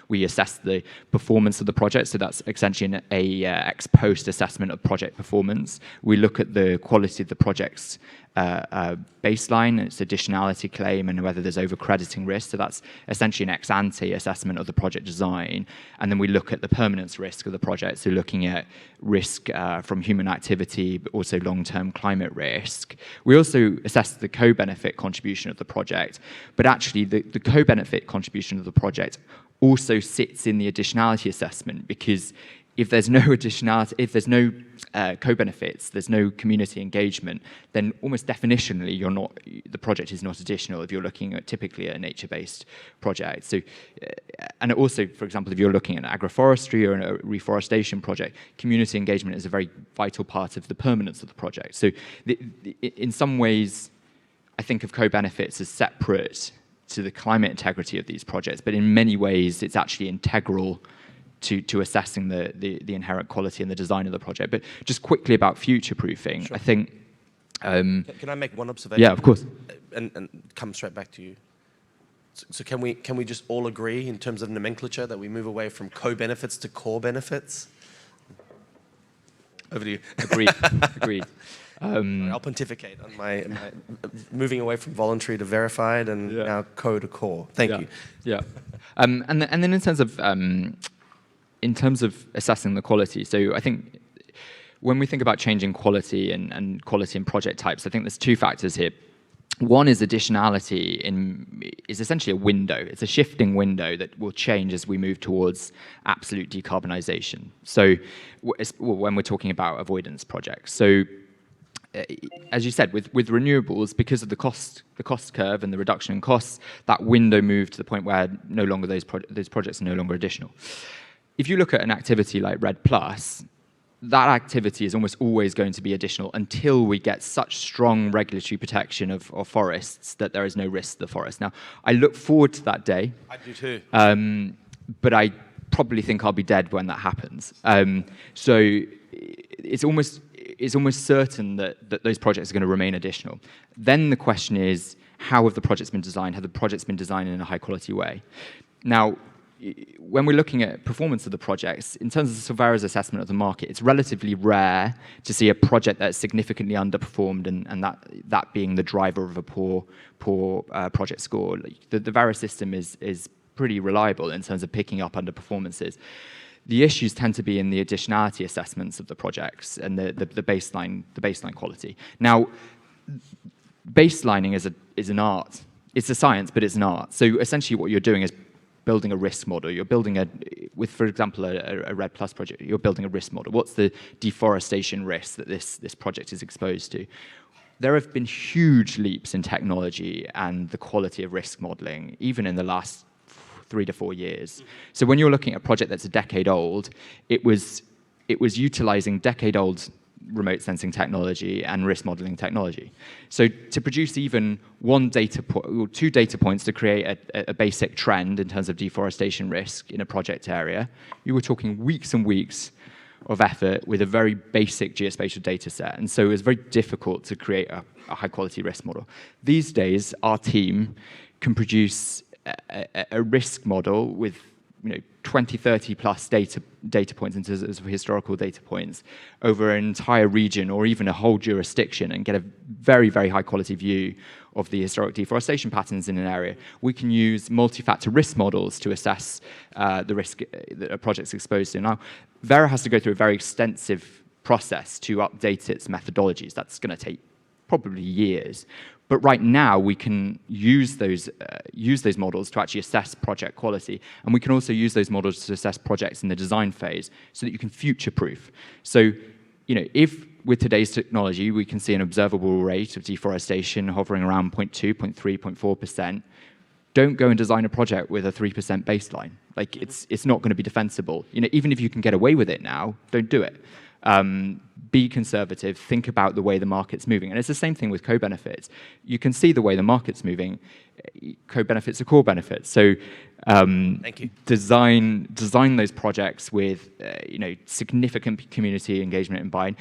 we assess the performance of the project. So that's essentially a ex post assessment of project performance. We look at the quality of the project's baseline, its additionality claim, and whether there's over-crediting risk. So that's essentially an ex-ante assessment of the project design. And then we look at the permanence risk of the project, so looking at risk from human activity, but also long-term climate risk. We also assess the co-benefit contribution of the project, but actually the co-benefit contribution of the project also sits in the additionality assessment, because if there's no additionality, if there's no co-benefits, there's no community engagement, then almost definitionally the project is not additional if you're looking at typically a nature-based project. So, and also, for example, if you're looking at agroforestry or a reforestation project, community engagement is a very vital part of the permanence of the project. So in some ways, I think of co-benefits as separate to the climate integrity of these projects, but in many ways, it's actually integral to assessing the inherent quality and the design of the project. But just quickly about future-proofing, sure. I think... Can I make one observation? Yeah, of course. And come straight back to you. So can we just all agree in terms of nomenclature that we move away from co-benefits to core benefits? Over to you. Agreed. I'll pontificate on my moving away from voluntary to verified and now co to core. Thank you. Yeah. And then in terms of assessing the quality, so I think when we think about changing quality and quality in project types, I think there's two factors here. One is additionality is essentially a window. It's a shifting window that will change as we move towards absolute decarbonisation. So when we're talking about avoidance projects. So as you said, with renewables, because of the cost curve and the reduction in costs, that window moved to the point where no longer those projects are no longer additional. If you look at an activity like REDD+, that activity is almost always going to be additional until we get such strong regulatory protection of forests that there is no risk to the forest. Now, I look forward to that day. I do too. But I probably think I'll be dead when that happens. So it's almost certain that those projects are going to remain additional. Then the question is, how have the projects been designed? Have the projects been designed in a high-quality way? Now, when we're looking at performance of the projects, in terms of Solvera's assessment of the market, it's relatively rare to see a project that's significantly underperformed and that being the driver of a poor project score. The Vera system is pretty reliable in terms of picking up underperformances. The issues tend to be in the additionality assessments of the projects and the baseline quality. Now, baselining is an art. It's a science, but it's an art. So essentially what you're doing is building a risk model. You're building for example, a REDD+ project, you're building a risk model. What's the deforestation risk that this project is exposed to? There have been huge leaps in technology and the quality of risk modeling, even in the last 3 to 4 years. So when you're looking at a project that's a decade old, it was utilizing decade-old remote sensing technology and risk modeling technology. So to produce even two data points to create a basic trend in terms of deforestation risk in a project area, you were talking weeks and weeks of effort with a very basic geospatial data set. And so it was very difficult to create a high-quality risk model. These days, our team can produce a risk model with 20, 30 plus data points in terms of historical data points over an entire region or even a whole jurisdiction and get a very, very high quality view of the historic deforestation patterns in an area. We can use multi-factor risk models to assess the risk that a project's exposed to. Now, Vera has to go through a very extensive process to update its methodologies. That's going to take probably years. But right now, we can use those models to actually assess project quality. And we can also use those models to assess projects in the design phase so that you can future-proof. So, if with today's technology, we can see an observable rate of deforestation hovering around 0.2, 0.3, 0.4%, don't go and design a project with a 3% baseline. Like, it's not going to be defensible. Even if you can get away with it now, don't do it. Be conservative, think about the way the market's moving. And it's the same thing with co-benefits. You can see the way the market's moving. Co-benefits are core benefits. So Thank you. design those projects with significant community engagement in mind.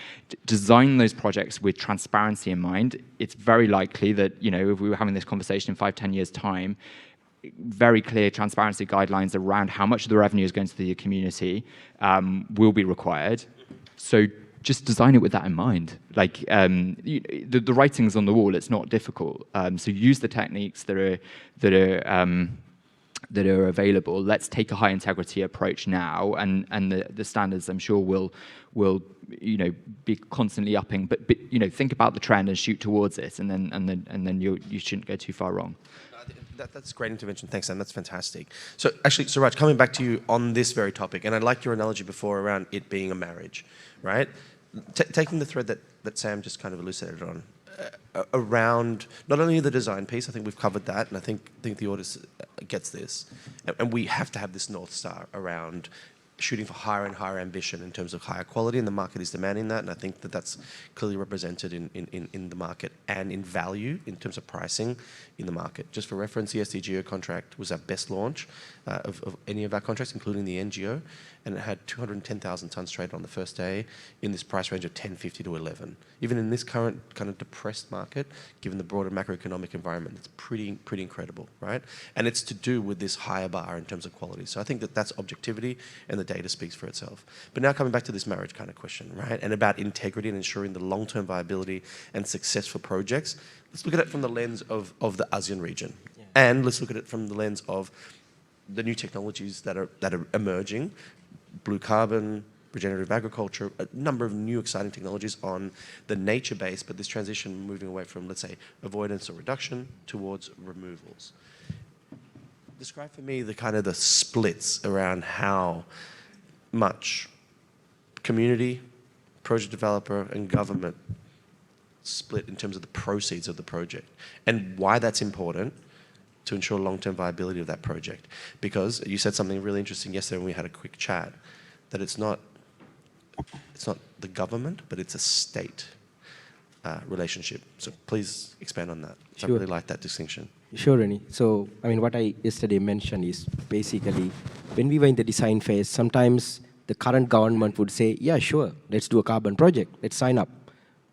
Design those projects with transparency in mind. It's very likely that, if we were having this conversation in 5-10 years' time, very clear transparency guidelines around how much of the revenue is going to the community will be required. So just design it with that in mind. Like the writing's on the wall; it's not difficult. So use the techniques that are available. Let's take a high integrity approach now, and the standards, I'm sure, will be constantly upping. But think about the trend and shoot towards it, and then you shouldn't go too far wrong. That's a great intervention. Thanks, Sam. That's fantastic. So actually, Suraj, coming back to you on this very topic, and I liked your analogy before around it being a marriage, right? Taking the thread that Sam just kind of elucidated on, around not only the design piece, I think we've covered that, and I think the audience gets this, and we have to have this North Star around shooting for higher and higher ambition in terms of higher quality, and the market is demanding that, and I think that's clearly represented in the market and in value in terms of pricing in the market. Just for reference, the SDGO contract was our best launch of any of our contracts, including the NGO, and it had 210,000 tonnes traded on the first day in this price range of 10.50 to 11. Even in this current kind of depressed market, given the broader macroeconomic environment, it's pretty incredible, right? And it's to do with this higher bar in terms of quality. So I think that's objectivity, and the data speaks for itself. But now coming back to this marriage kind of question, right? And about integrity and ensuring the long-term viability and success for projects, let's look at it from the lens of the ASEAN region. Yeah. And let's look at it from the lens of the new technologies that are emerging, blue carbon, regenerative agriculture, a number of new exciting technologies on the nature base, but this transition moving away from, let's say, avoidance or reduction towards removals. Describe for me the splits around how much community, project developer, and government split in terms of the proceeds of the project, and why that's important to ensure long-term viability of that project. Because you said something really interesting yesterday when we had a quick chat, that it's not the government, but it's a state relationship. So please expand on that. Sure. I really like that distinction. Sure, Rennie. So, what I yesterday mentioned is basically, when we were in the design phase, sometimes the current government would say, yeah, sure, let's do a carbon project, let's sign up.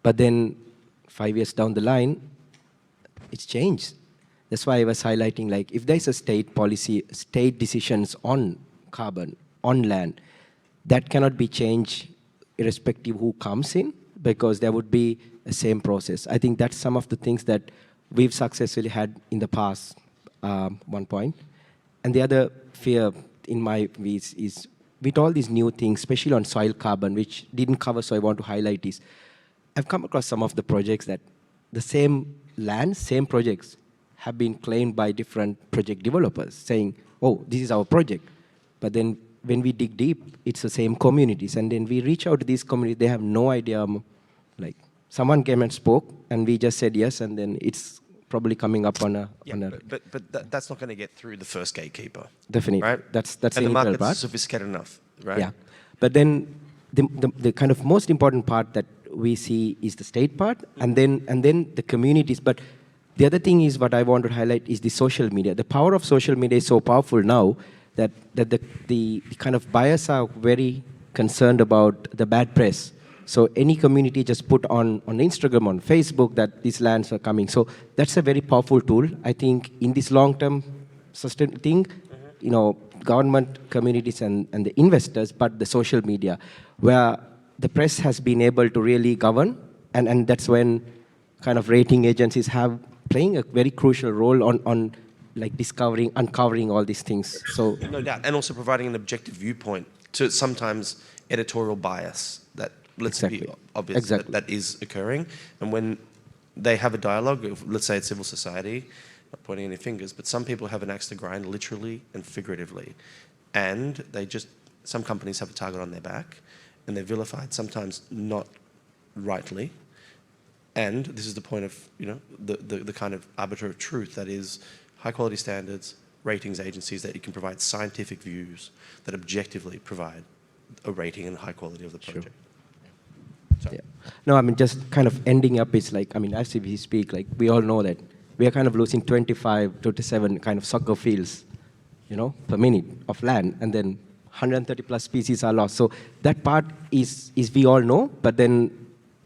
But then 5 years down the line, it's changed. That's why I was highlighting, like, if there's a state policy, state decisions on carbon, on land, that cannot be changed irrespective who comes in, because there would be the same process. I think that's some of the things that we've successfully had in the past, one point. And the other fear in my view is with all these new things, especially on soil carbon, which didn't cover, so I want to highlight is, I've come across some of the projects that the same land, same projects have been claimed by different project developers saying, oh, this is our project. But then when we dig deep, it's the same communities. And then we reach out to these communities, they have no idea, like someone came and spoke and we just said yes, and then it's probably coming up on a... But that's not going to get through the first gatekeeper. Definitely. Right? That's and the market's part. sophisticated enough, right? Yeah. But then the kind of most important part that we see is the state part, and then the communities. But the other thing is what I want to highlight is the social media. The power of social media is so powerful now that the kind of buyers are very concerned about the bad press. So any community just put on Instagram, on Facebook, that these lands are coming. So that's a very powerful tool. I think in this long-term sustainable thing, government, communities, and the investors, but the social media, where the press has been able to really govern, and that's when kind of rating agencies have playing a very crucial role on like uncovering all these things. So no doubt, and also providing an objective viewpoint to sometimes editorial bias that let's be obvious that is occurring. And when they have a dialogue, let's say it's civil society, not pointing any fingers, but some people have an axe to grind literally and figuratively, and some companies have a target on their back, and they're vilified, sometimes not rightly. And this is the point of the kind of arbiter of truth that is high quality standards, ratings agencies that you can provide scientific views that objectively provide a rating and high quality of the project. Sure. No, I mean, just kind of ending up is like, I mean, as we speak, like, we all know that we are kind of losing 25, 27 kind of soccer fields, you know, per minute of land, and then 130 plus species are lost. So that part is we all know, but then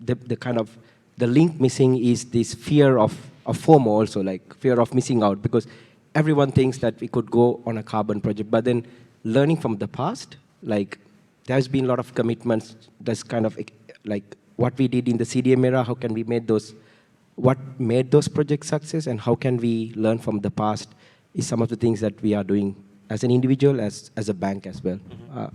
the kind of, the link missing is this fear of FOMO also, like fear of missing out, because everyone thinks that we could go on a carbon project, but then learning from the past, like there's been a lot of commitments, that's kind of like what we did in the CDM era, how can we make those, what made those projects success, and how can we learn from the past is some of the things that we are doing as an individual, as a bank as well.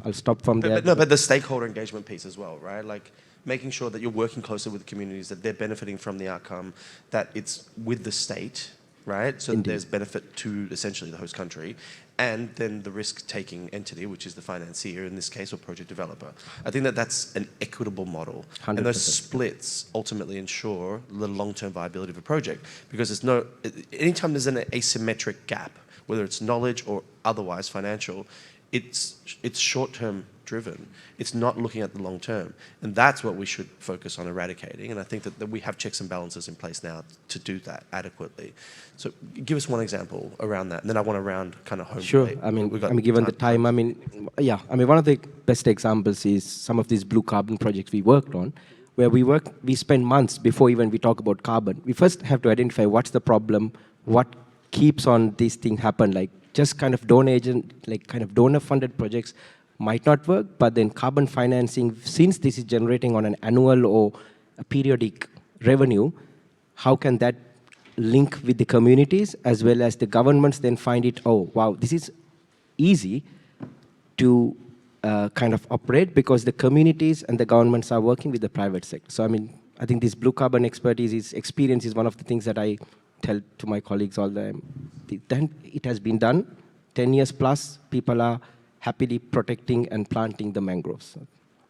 I'll stop from there. But the stakeholder engagement piece as well, right? Like making sure that you're working closely with the communities, that they're benefiting from the outcome, that it's with the state, right? So that there's benefit to essentially the host country, and then the risk-taking entity, which is the financier in this case, or project developer. I think that that's an equitable model. 100%. And those splits ultimately ensure the long-term viability of a project, because there's no, anytime there's an asymmetric gap, whether it's knowledge or otherwise financial, it's short-term driven. It's not looking at the long term. And that's what we should focus on eradicating. And I think that we have checks and balances in place now to do that adequately. So give us one example around that. And then I want to round kind of home. Sure. plate. I mean, given the time, I mean, yeah. I mean, one of the best examples is some of these blue carbon projects we worked on, where we spend months before even we talk about carbon. We first have to identify what's the problem, what keeps on these things happen, like just kind of donor-funded projects might not work, but then carbon financing, since this is generating on an annual or a periodic revenue, how can that link with the communities as well as the governments then find it, oh, wow, this is easy to kind of operate because the communities and the governments are working with the private sector. So, I mean, I think this blue carbon experience is one of the things that I tell to my colleagues all the time. Then it has been done, 10 years plus, people are happily protecting and planting the mangroves.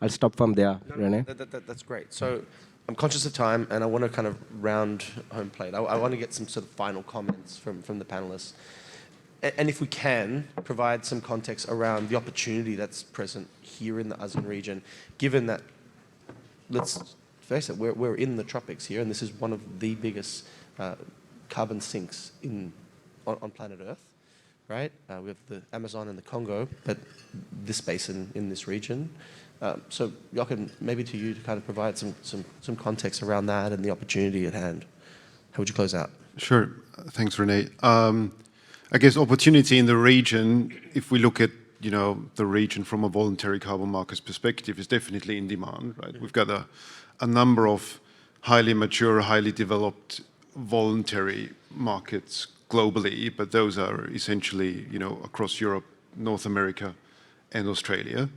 I'll stop from there, Rene. That's great. So I'm conscious of time, and I want to kind of round home plate. I want to get some sort of final comments from the panelists. And if we can, provide some context around the opportunity that's present here in the ASEAN region, given that, let's face it, we're in the tropics here, and this is one of the biggest carbon sinks on planet Earth, right? We have the Amazon and the Congo, but this basin in this region. So Jochen, maybe to you to kind of provide some context around that and the opportunity at hand. How would you close out? Sure. Thanks, Rene. I guess opportunity in the region, if we look at the region from a voluntary carbon markets perspective, is definitely in demand, right? We've got a number of highly mature, highly developed voluntary markets globally, but those are essentially, across Europe, North America, and Australia.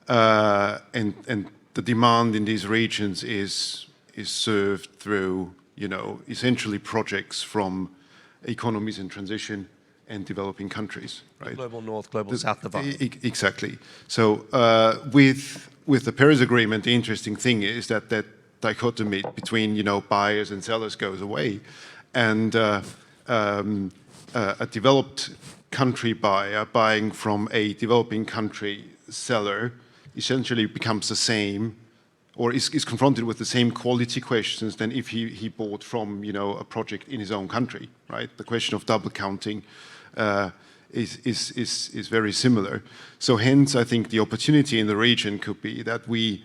And the demand in these regions is served through, essentially projects from economies in transition and developing countries, right? Global North, Global South divide. Exactly. So with the Paris Agreement, the interesting thing is that dichotomy between buyers and sellers goes away, and a developed country buyer buying from a developing country seller essentially becomes the same, or is confronted with the same quality questions than if he bought from a project in his own country, right? The question of double counting is very similar. So hence, I think the opportunity in the region could be that we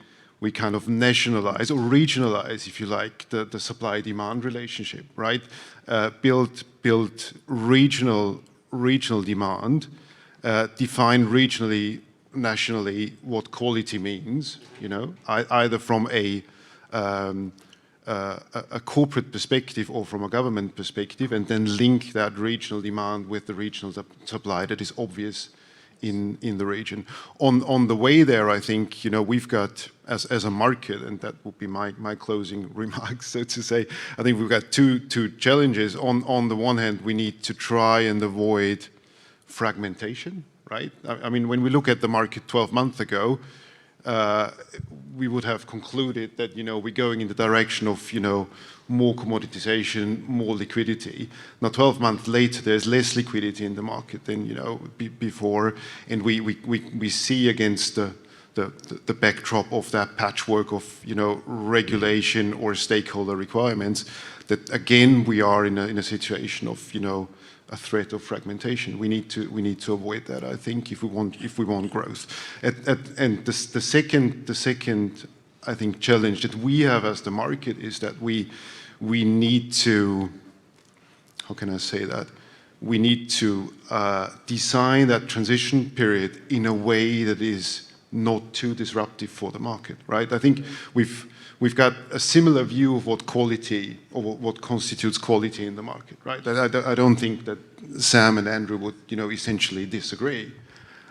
kind of nationalize or regionalize, if you like, the supply-demand relationship, right? Build regional demand, define regionally, nationally what quality means, either from a corporate perspective or from a government perspective, and then link that regional demand with the regional supply that is obvious in the region. On the way there, I think, we've got, as a market, and that would be my closing remarks, so to say, I think we've got two challenges. On the one hand, we need to try and avoid fragmentation, right? I mean, when we look at the market 12 months ago, we would have concluded that, we're going in the direction of, more commoditization, more liquidity. Now, 12 months later, there's less liquidity in the market than, before. And we see against the backdrop of that patchwork of, you know, regulation or stakeholder requirements, that again we are in a situation of, you know, a threat of fragmentation. We need to avoid that, I think, if we want growth. And the second I think challenge that we have as the market is that we need to, how can I say that? We need to design that transition period in a way that is not too disruptive for the market, right? I think we've got a similar view of what quality or what constitutes quality in the market, right? I don't think that Sam and Andrew would, you know, essentially disagree.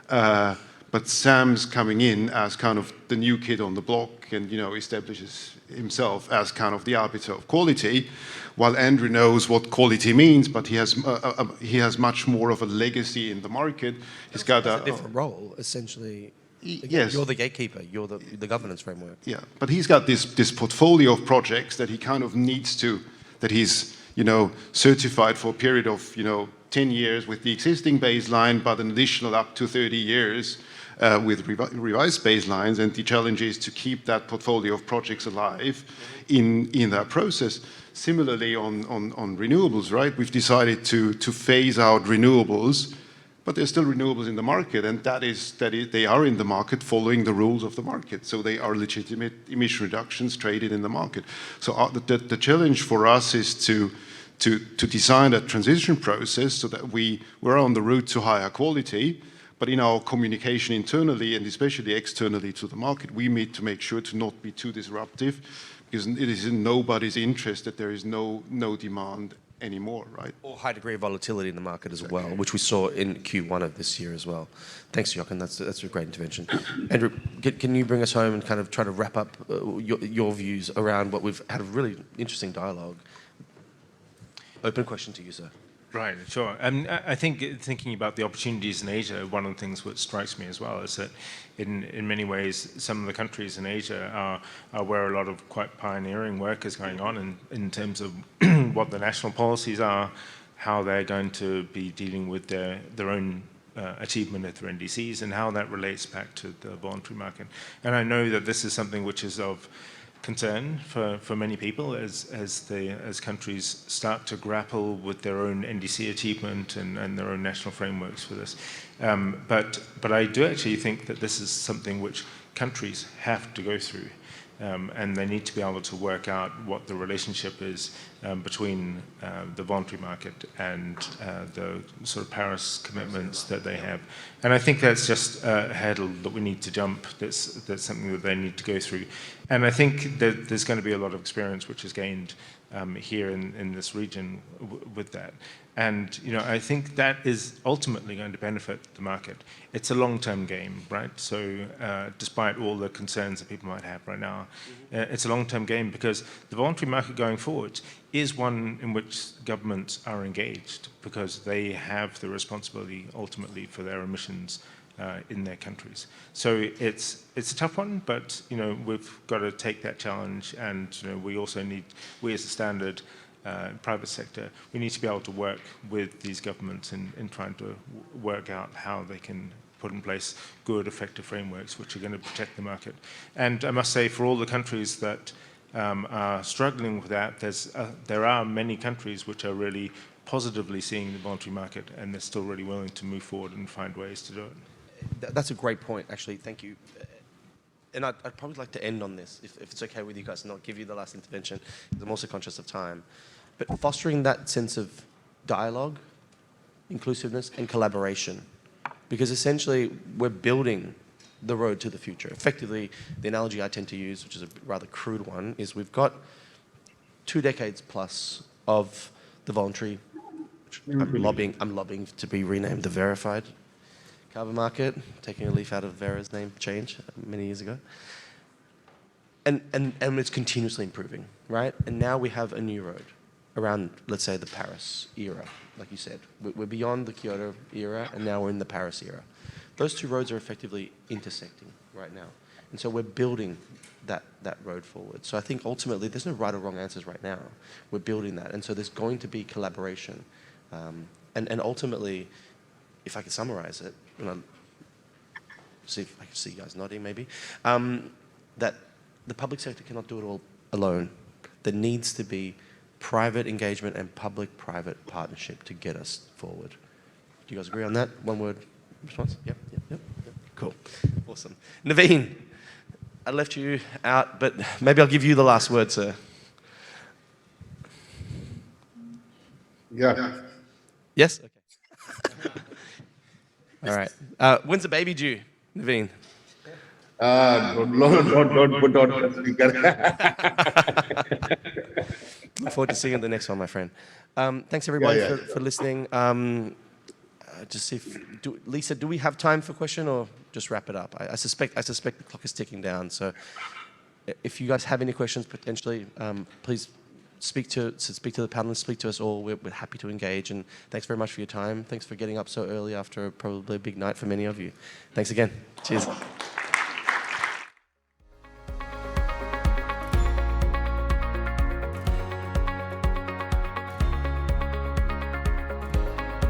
But Sam's coming in as kind of the new kid on the block and, you know, establishes himself as kind of the arbiter of quality, while Andrew knows what quality means, but he has much more of a legacy in the market. He's got a different role, essentially. Yes. You're the gatekeeper, you're the governance framework. Yeah, but he's got this portfolio of projects that he kind of needs to, that he's, you know, certified for a period of, you know, 10 years with the existing baseline, but an additional up to 30 years with revised baselines. And the challenge is to keep that portfolio of projects alive in that process. Similarly on renewables, right? We've decided to phase out renewables, but there's still renewables in the market, and they are in the market following the rules of the market. So they are legitimate emission reductions traded in the market. So the challenge for us is to design a transition process so that we're on the route to higher quality, but in our communication internally and especially externally to the market, we need to make sure to not be too disruptive, because it is in nobody's interest that there is no demand anymore, right? Or high degree of volatility in the market as well, which we saw in Q1 of this year as well. Thanks, Jochen. That's a great intervention. Andrew, can you bring us home and kind of try to wrap up your views around what we've had a really interesting dialogue? Open question to you, sir. Right, sure. I think thinking about the opportunities in Asia, one of the things which strikes me as well is that in many ways, some of the countries in Asia are where a lot of quite pioneering work is going on in terms of what the national policies are, how they're going to be dealing with their own achievement at their NDCs, and how that relates back to the voluntary market. And I know that this is something which is of concern for many people as countries start to grapple with their own NDC achievement and their own national frameworks for this. But I do actually think that this is something which countries have to go through. And they need to be able to work out what the relationship is between the voluntary market and the sort of Paris commitments that they have. And I think that's just a hurdle that we need to jump. That's something that they need to go through. And I think that there's going to be a lot of experience which is gained here in this region with that. And you know, I think that is ultimately going to benefit the market. It's a long-term game, right? So despite all the concerns that people might have right now, it's a long-term game, because the voluntary market going forward is one in which governments are engaged, because they have the responsibility ultimately for their emissions in their countries. So it's a tough one, but you know, we've got to take that challenge, and you know, we also need, we as a standard private sector, we need to be able to work with these governments in trying to work out how they can put in place good, effective frameworks which are going to protect the market. And I must say, for all the countries that are struggling with that, there are many countries which are really positively seeing the voluntary market, and they're still really willing to move forward and find ways to do it. That's a great point, actually. Thank you. And I'd probably like to end on this, if it's okay with you guys, and not give you the last intervention, because I'm also conscious of time. But fostering that sense of dialogue, inclusiveness, and collaboration. Because essentially, we're building the road to the future. Effectively, the analogy I tend to use, which is a rather crude one, is we've got 2 decades plus of the voluntary, which I'm lobbying to be renamed the verified carbon market, taking a leaf out of Vera's name change many years ago. And it's continuously improving, right? And now we have a new road around, let's say, the Paris era, like you said. We're beyond the Kyoto era, and now we're in the Paris era. Those two roads are effectively intersecting right now. And so we're building that road forward. So I think ultimately there's no right or wrong answers right now. We're building that. And so there's going to be collaboration. And ultimately, if I could summarize it, see if I can see you guys nodding maybe, that the public sector cannot do it all alone. There needs to be private engagement and public-private partnership to get us forward. Do you guys agree on that? One word response? Yep. Cool. Awesome. Naveen, I left you out, but maybe I'll give you the last word, sir. Yeah. Yes? Okay. All right. When's the baby due, Naveen? Don't put on speaker. Look forward to seeing you at the next one, my friend. Thanks everybody for listening. Just see if Lisa, do we have time for question or just wrap it up? I suspect the clock is ticking down. So if you guys have any questions potentially, please speak to the panelists, speak to us all. We're happy to engage. And thanks very much for your time. Thanks for getting up so early after probably a big night for many of you. Thanks again. Cheers.